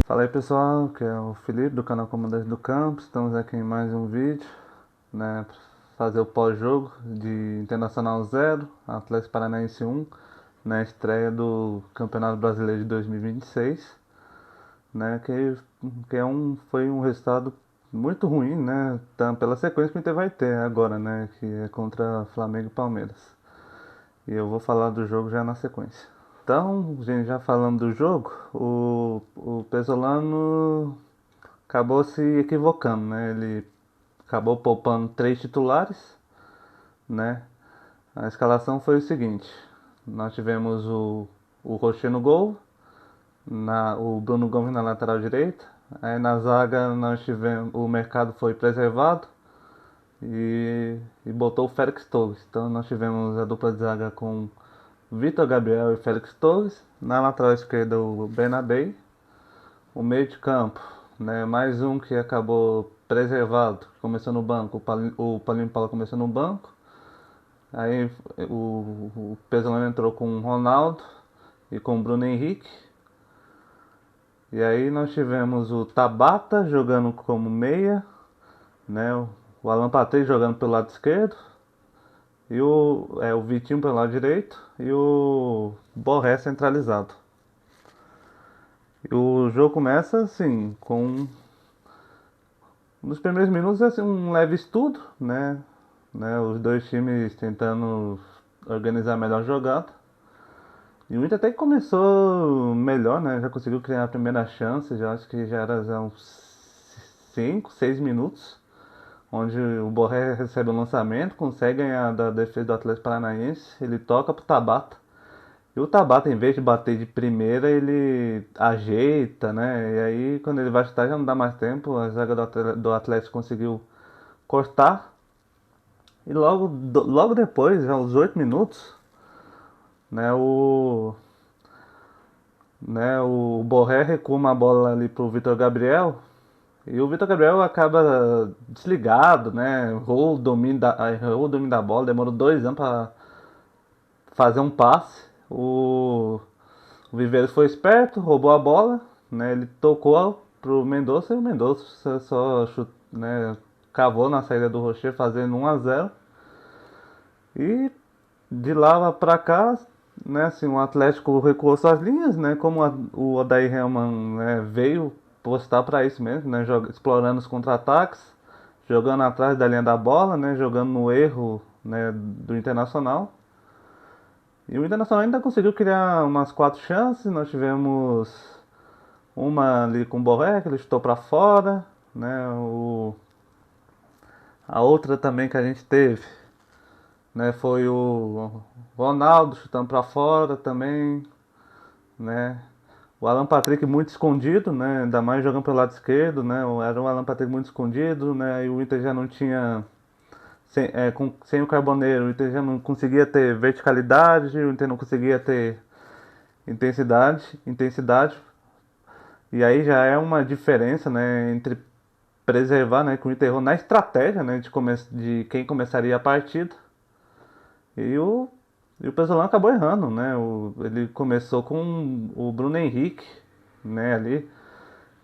Fala aí pessoal, que é o Felipe do canal Comandante do Campo. Estamos aqui em mais um vídeo, né, pra fazer o pós-jogo de Internacional 0, Atlético Paranaense 1, na estreia do Campeonato Brasileiro de 2026, né, foi um resultado muito ruim, né, pela sequência que o Inter vai ter agora, né, que é contra Flamengo e Palmeiras. E eu vou falar do jogo já na sequência. Então, gente, já falando do jogo, o Pesolano acabou se equivocando, né? Ele acabou poupando três titulares, né? A escalação foi o seguinte: nós tivemos o Rocher no gol, o Bruno Gomes na lateral direita, aí na zaga nós tivemos o Mercado foi preservado e botou o Félix Torres. Então nós tivemos a dupla de zaga com Vitor Gabriel e Félix Torres, na lateral esquerda o Bernabé, o meio de campo, né, mais um que acabou preservado, começou no banco, o Paulinho Paulo começou no banco, aí o Pesolano entrou com o Ronaldo e com o Bruno Henrique, e aí nós tivemos o Tabata jogando como meia, né, o Alan Patrick jogando pelo lado esquerdo, e o Vitinho pelo lado direito, e o Borré centralizado. E o jogo começa assim, com nos primeiros minutos, assim, um leve estudo, né? Os dois times tentando organizar a melhor jogada. E o Inter até que começou melhor, né? Já conseguiu criar a primeira chance, já acho que já era já uns 5, 6 minutos, onde o Borré recebe o lançamento, consegue ganhar da defesa do Atlético Paranaense, ele toca pro Tabata. E o Tabata, em vez de bater de primeira, ele ajeita, né? E aí, quando ele vai chutar, já não dá mais tempo. A zaga do Atlético conseguiu cortar. E logo depois, já aos 8 minutos, né, o Borré recua uma bola ali pro Vitor Gabriel. E o Vitor Gabriel acaba desligado, né? Errou o domínio da bola, demorou 2 anos para fazer um passe. O Viveiros foi esperto, roubou a bola, né? Ele tocou pro Mendonça e o Mendonça né, cavou na saída do Rocher, fazendo 1-0. E de lá pra cá, né, assim, o Atlético recuou suas linhas, né? Como o Odair Hellmann, né, veio postar para isso mesmo, né? Explorando os contra-ataques, jogando atrás da linha da bola, né? Jogando no erro, né, do Internacional. E o Internacional ainda conseguiu criar umas 4 chances. Nós tivemos uma ali com o Borré, que ele chutou para fora, né? A outra também que a gente teve, né, foi o Ronaldo chutando para fora também, né? O Alan Patrick muito escondido, né? Ainda mais jogando pelo lado esquerdo, né? Era um Alan Patrick muito escondido, né? E o Inter já não tinha sem o Carboneiro, o Inter já não conseguia ter verticalidade, o Inter não conseguia ter intensidade. E aí já é uma diferença, né, entre preservar, né, que o Inter errou na estratégia, né, de quem começaria a partida. E o Pesolano acabou errando, né? Ele começou com o Bruno Henrique, né, ali.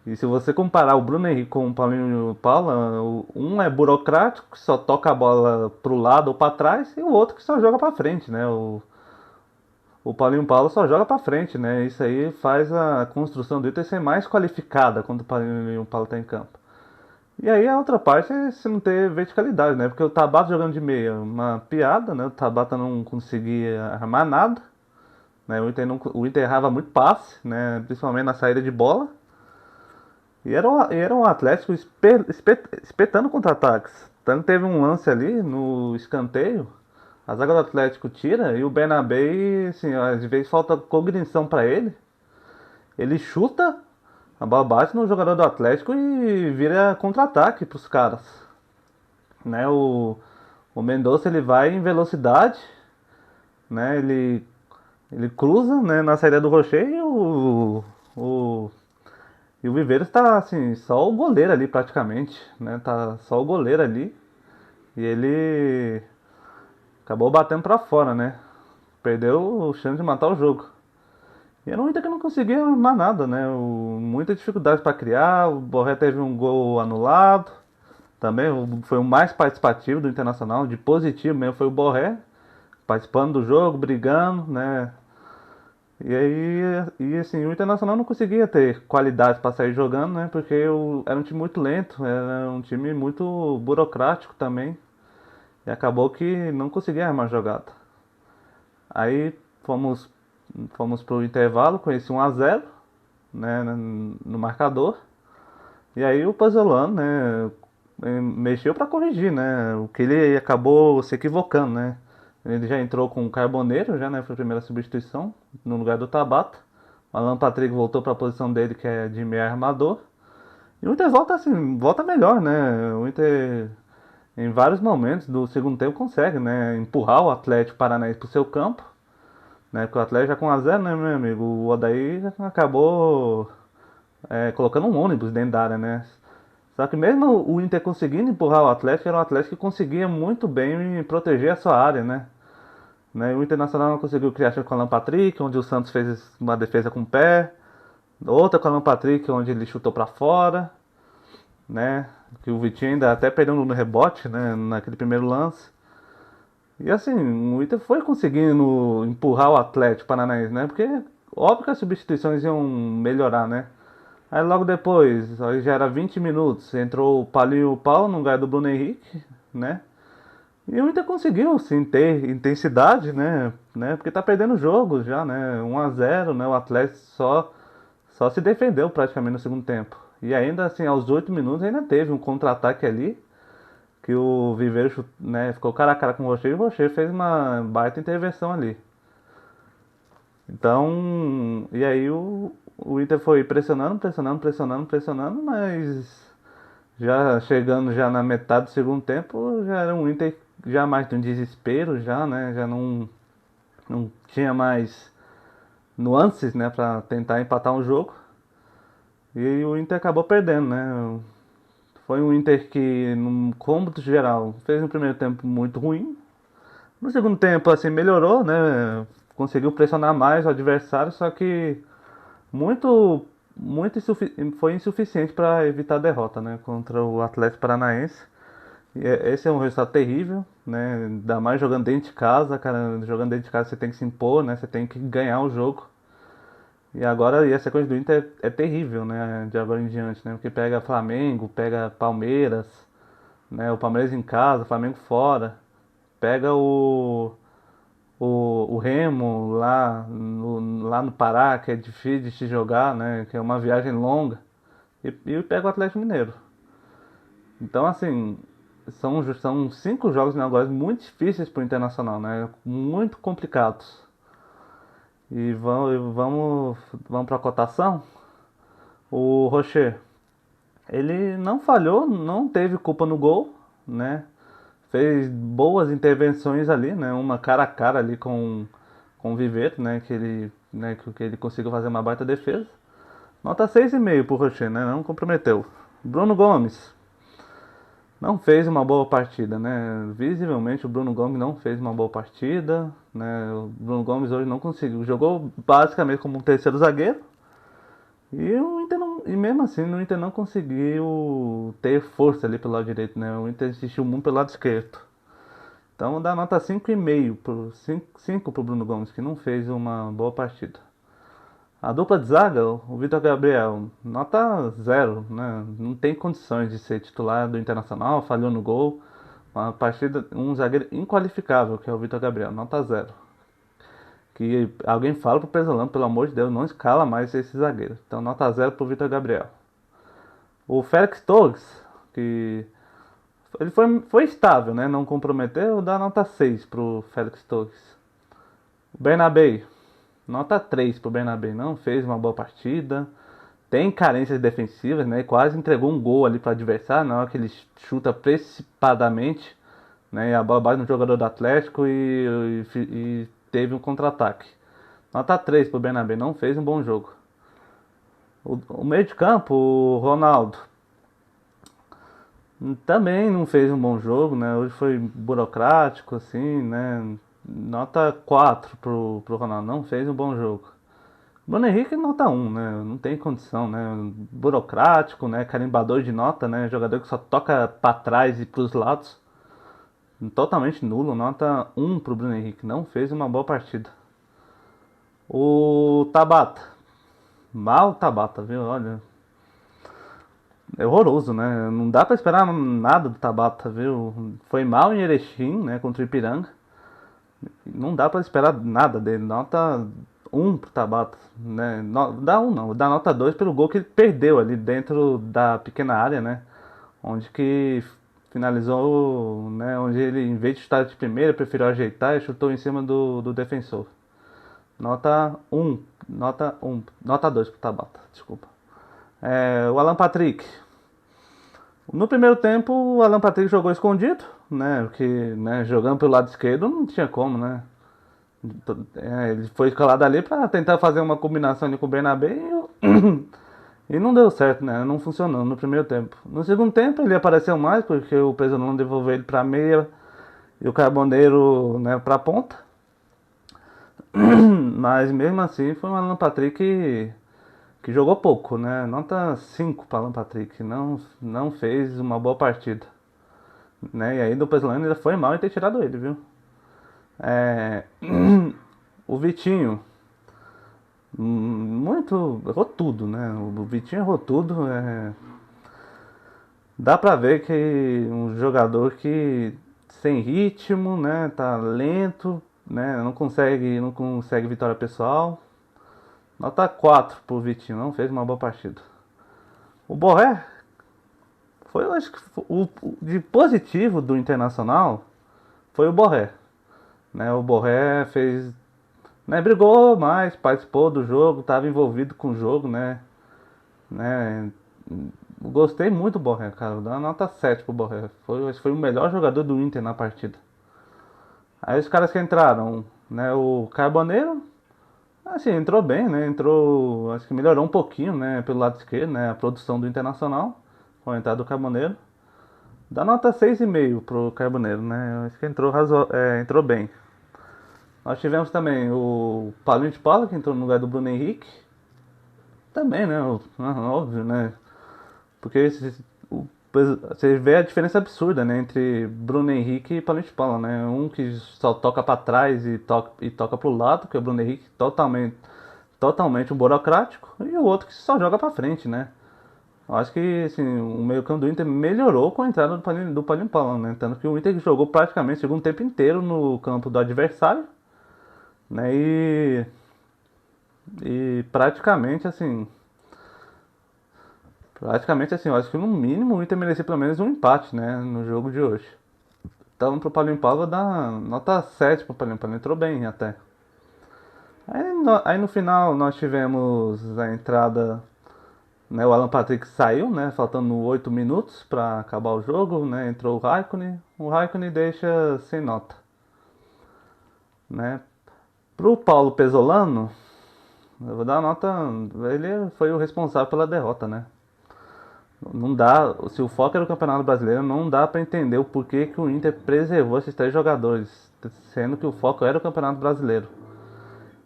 E se você comparar o Bruno Henrique com o Paulinho Paula, um é burocrático, que só toca a bola pro lado ou para trás, e o outro que só joga para frente, né? O Paulinho Paulo só joga para frente, né? Isso aí faz a construção do Inter ser mais qualificada quando o Paulinho Paulo tá em campo. E aí a outra parte é se não ter verticalidade, né? Porque o Tabata jogando de meia, uma piada, né? O Tabata não conseguia armar nada, né? O Inter errava muito passe, né? Principalmente na saída de bola. E era um Atlético espetando contra-ataques. Então teve um lance ali no escanteio, a zaga do Atlético tira e o Bernabé, assim, às vezes falta cognição para ele. Ele chuta, a bola bate no jogador do Atlético e vira contra-ataque pros caras. Né? O Mendonça ele vai em velocidade, né? Ele cruza, né, na saída do Rocher o, e o Viveiros tá assim, só o goleiro ali praticamente, né? Tá só o goleiro ali. E ele acabou batendo pra fora, né? Perdeu o chance de matar o jogo. E era um Inter que não conseguia arrumar nada, né? Muita dificuldade para criar, o Borré teve um gol anulado, também foi o mais participativo do Internacional, de positivo mesmo foi o Borré, participando do jogo, brigando, né? E aí, e assim, o Internacional não conseguia ter qualidade para sair jogando, né? Porque era um time muito lento, era um time muito burocrático também. E acabou que não conseguia armar jogada. Aí fomos, fomos pro intervalo com esse 1 a 0, né, no marcador. E aí o Puzzolano, né, mexeu para corrigir, né? O que ele acabou se equivocando, né? Ele já entrou com o Carboneiro, já, né? Foi a primeira substituição no lugar do Tabata. O Alan Patrick voltou para a posição dele, que é de meio armador. E o Inter volta assim, volta melhor, né? O Inter em vários momentos do segundo tempo consegue, né? Empurrar o Atlético Paranaense pro seu campo, né? Porque o Atlético já com 1 a 0, né, meu amigo? O Odaí acabou colocando um ônibus dentro da área, né? Só que mesmo o Inter conseguindo empurrar o Atlético, era um Atlético que conseguia muito bem proteger a sua área, né? O Internacional não conseguiu criar chance com o Alan Patrick, onde o Santos fez uma defesa com o pé. Outra com o Alan Patrick, onde ele chutou para fora, né? Que o Vitinho ainda até perdeu no rebote, né? Naquele primeiro lance. E assim, o Inter foi conseguindo empurrar o Atlético Paranaense, né? Porque óbvio que as substituições iam melhorar, né? Aí logo depois, aí já era 20 minutos, entrou o Paulinho Paulo no lugar do Bruno Henrique, né? E o Inter conseguiu sim ter intensidade, né? Porque tá perdendo o jogo já, né? 1 a 0, né? O Atlético só se defendeu praticamente no segundo tempo. E ainda assim, aos 8 minutos ainda teve um contra-ataque ali, que o Viveiro, né, ficou cara a cara com o Rocher e o Rocher fez uma baita intervenção ali. Então, e aí o Inter foi pressionando, pressionando, pressionando, pressionando, mas já chegando já na metade do segundo tempo, já era um Inter já mais de um desespero já, né? Já não tinha mais nuances, né, para tentar empatar um jogo. E o Inter acabou perdendo, né? Foi um Inter que, no cômputo geral, fez um primeiro tempo muito ruim. No segundo tempo, assim, melhorou, né? Conseguiu pressionar mais o adversário, só que muito, foi insuficiente para evitar a derrota, né? Contra o Atlético Paranaense. E esse é um resultado terrível, né? Ainda mais jogando dentro de casa, cara. Jogando dentro de casa você tem que se impor, né? Você tem que ganhar o jogo. E agora, e a sequência do Inter é terrível, né? De agora em diante, né? Porque pega Flamengo, pega Palmeiras, né? O Palmeiras em casa, o Flamengo fora. Pega o Remo lá no Pará, que é difícil de se jogar, né? Que é uma viagem longa. E pega o Atlético Mineiro. Então, assim, são 5 jogos inaugurais muito difíceis para o Internacional, né? Muito complicados. E vamos para a cotação. O Rocher, ele não falhou, não teve culpa no gol, né? Fez boas intervenções ali, né? Uma cara a cara ali com o Viveto, que ele conseguiu fazer uma baita defesa. Nota 6,5 pro Rocher, né? Não comprometeu. Bruno Gomes não fez uma boa partida, né? Visivelmente o Bruno Gomes não fez uma boa partida, né? O Bruno Gomes hoje não conseguiu, jogou basicamente como um terceiro zagueiro. E mesmo assim o Inter não conseguiu ter força ali pelo lado direito, né? O Inter insistiu muito pelo lado esquerdo. Então dá nota 5,5 5 pro Bruno Gomes, que não fez uma boa partida. A dupla de zaga, o Vitor Gabriel, nota 0, né? Não tem condições de ser titular do Internacional, falhou no gol. Uma partida, um zagueiro inqualificável, que é o Vitor Gabriel, nota 0. Que alguém fala pro Pesolano, pelo amor de Deus, não escala mais esse zagueiro. Então nota 0 pro Vitor Gabriel. O Félix Torres, que ele foi estável, né? Não comprometeu, dá nota 6 pro Félix Torres. O Bernabé, nota 3 pro Bernabé, não fez uma boa partida. Tem carências defensivas, né? Quase entregou um gol ali para o adversário, na hora que ele chuta precipitadamente, né? E a bola bate no jogador do Atlético e teve um contra-ataque. Nota 3 pro Bernabé, não fez um bom jogo. O meio de campo, o Ronaldo, também não fez um bom jogo, né? Hoje foi burocrático, assim, né? Nota 4 pro Ronaldo, não fez um bom jogo. Bruno Henrique nota um, né? Não tem condição, né? Burocrático, né? Carimbador de nota, né? Jogador que só toca pra trás e pros lados. Totalmente nulo, nota um pro Bruno Henrique. Não fez uma boa partida. O Tabata. Mal Tabata, viu? Olha, é horroroso, né? Não dá pra esperar nada do Tabata, viu? Foi mal em Erechim, né? Contra o Ipiranga. Não dá pra esperar nada dele. Nota um pro Tabata, né? Dá um não, dá nota 2 pelo gol que ele perdeu ali dentro da pequena área, né? Onde que finalizou, né? Onde ele, em vez de estar de primeira, preferiu ajeitar e chutou em cima do defensor. Nota um, nota 2 pro Tabata, desculpa. O Alan Patrick. No primeiro tempo, o Alan Patrick jogou escondido, né? Porque, né, jogando pelo lado esquerdo não tinha como, né? Ele foi escalado ali para tentar fazer uma combinação ali com o Bernabé e não deu certo, né? Não funcionou no primeiro tempo. No segundo tempo ele apareceu mais porque o Pesolano devolveu ele para meia e o Carboneiro, né, para ponta. Mas mesmo assim foi um Alan Patrick que jogou pouco, né? Nota 5 para Alan Patrick, não fez uma boa partida, né? E aí do Pesolano ainda foi mal em ter tirado ele, viu? É... O Vitinho, muito. Errou tudo, né? O Vitinho errou tudo. Dá pra ver que um jogador que sem ritmo, né? Tá lento, né? Não consegue vitória pessoal. Nota 4 pro Vitinho, não fez uma boa partida. O Borré foi, eu acho que de positivo do Internacional foi o Borré, né? O Borré fez, né? Brigou mais, participou do jogo, estava envolvido com o jogo, né? Gostei muito do Borré, cara. Vou dar uma nota 7 pro Borré. Acho que foi o melhor jogador do Inter na partida. Aí os caras que entraram, né? O Carboneiro, assim, entrou bem, né? Entrou, acho que melhorou um pouquinho, né? Pelo lado esquerdo, né? A produção do Internacional, com a entrada do Carboneiro. Dá nota 6,5 pro Carboneiro, né? Acho que entrou bem. Nós tivemos também o Paulinho de Paula, que entrou no lugar do Bruno Henrique. Também, né? Óbvio, né? Porque você vê a diferença absurda, né, entre Bruno Henrique e Paulinho de Paula, né? Um que só toca para trás e toca pro lado, que é o Bruno Henrique, totalmente um burocrático, e o outro que só joga para frente, né? Eu acho que assim, o meio-campo do Inter melhorou com a entrada do Paulinho Paula, né? Tanto que o Inter jogou praticamente o segundo tempo inteiro no campo do adversário, né? E praticamente assim, eu acho que no mínimo o Inter merecia pelo menos um empate, né, no jogo de hoje. Então pro Paulinho Paulo vou dar nota 7 pro Paulinho Paulo, entrou bem até. Aí no final nós tivemos a entrada, né, o Alan Patrick saiu, né, faltando 8 minutos para acabar o jogo, né, entrou o Raikkonen deixa sem nota, né. Pro Paulo Pesolano, eu vou dar nota, ele foi o responsável pela derrota, né. Não dá, se o foco era o Campeonato Brasileiro, não dá para entender o porquê que o Inter preservou esses três jogadores, sendo que o foco era o Campeonato Brasileiro.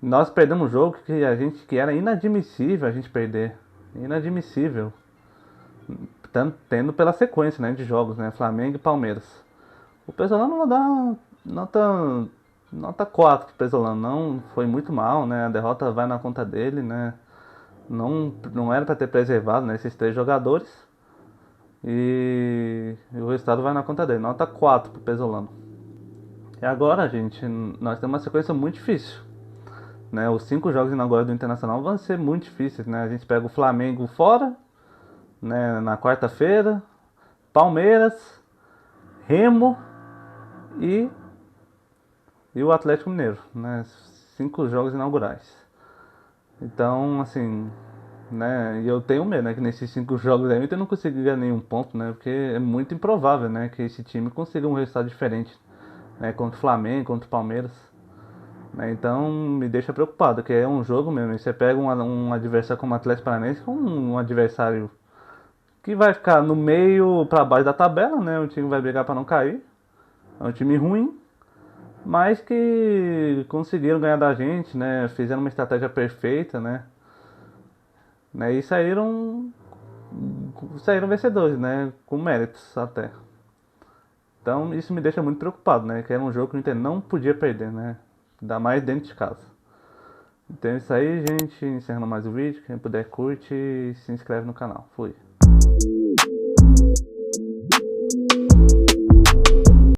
Nós perdemos um jogo que era inadmissível a gente perder, inadmissível, tanto tendo pela sequência, né, de jogos, né, Flamengo e Palmeiras. O Pesolano vai dar nota nota 4 pro Pesolano, não foi muito mal, né, a derrota vai na conta dele, né, não era para ter preservado, né, esses três jogadores. E o resultado vai na conta dele. Nota 4 pro Pesolano. E agora, gente, nós temos uma sequência muito difícil, né? Os 5 jogos inaugurais do Internacional vão ser muito difíceis, né? A gente pega o Flamengo fora, né, na quarta-feira, Palmeiras, Remo e, e o Atlético Mineiro, né? 5 jogos inaugurais. Então, assim, né? E eu tenho medo, né? Que nesses 5 jogos aí o Inter não consiga ganhar nenhum ponto, né? Porque é muito improvável, né? Que esse time consiga um resultado diferente, né? Contra o Flamengo, contra o Palmeiras, né? Então me deixa preocupado, que é um jogo mesmo. E você pega um adversário como o Atlético Paranaense, com um adversário que vai ficar no meio para baixo da tabela, né? O time vai brigar para não cair. É um time ruim, mas que conseguiram ganhar da gente, né? Fizeram uma estratégia perfeita, né? E saíram vencedores, né? Com méritos até. Então isso me deixa muito preocupado, né? Que era um jogo que o Inter não podia perder, né? Ainda mais dentro de casa. Então é isso aí, gente. Encerrando mais o vídeo. Quem puder curte e se inscreve no canal. Fui.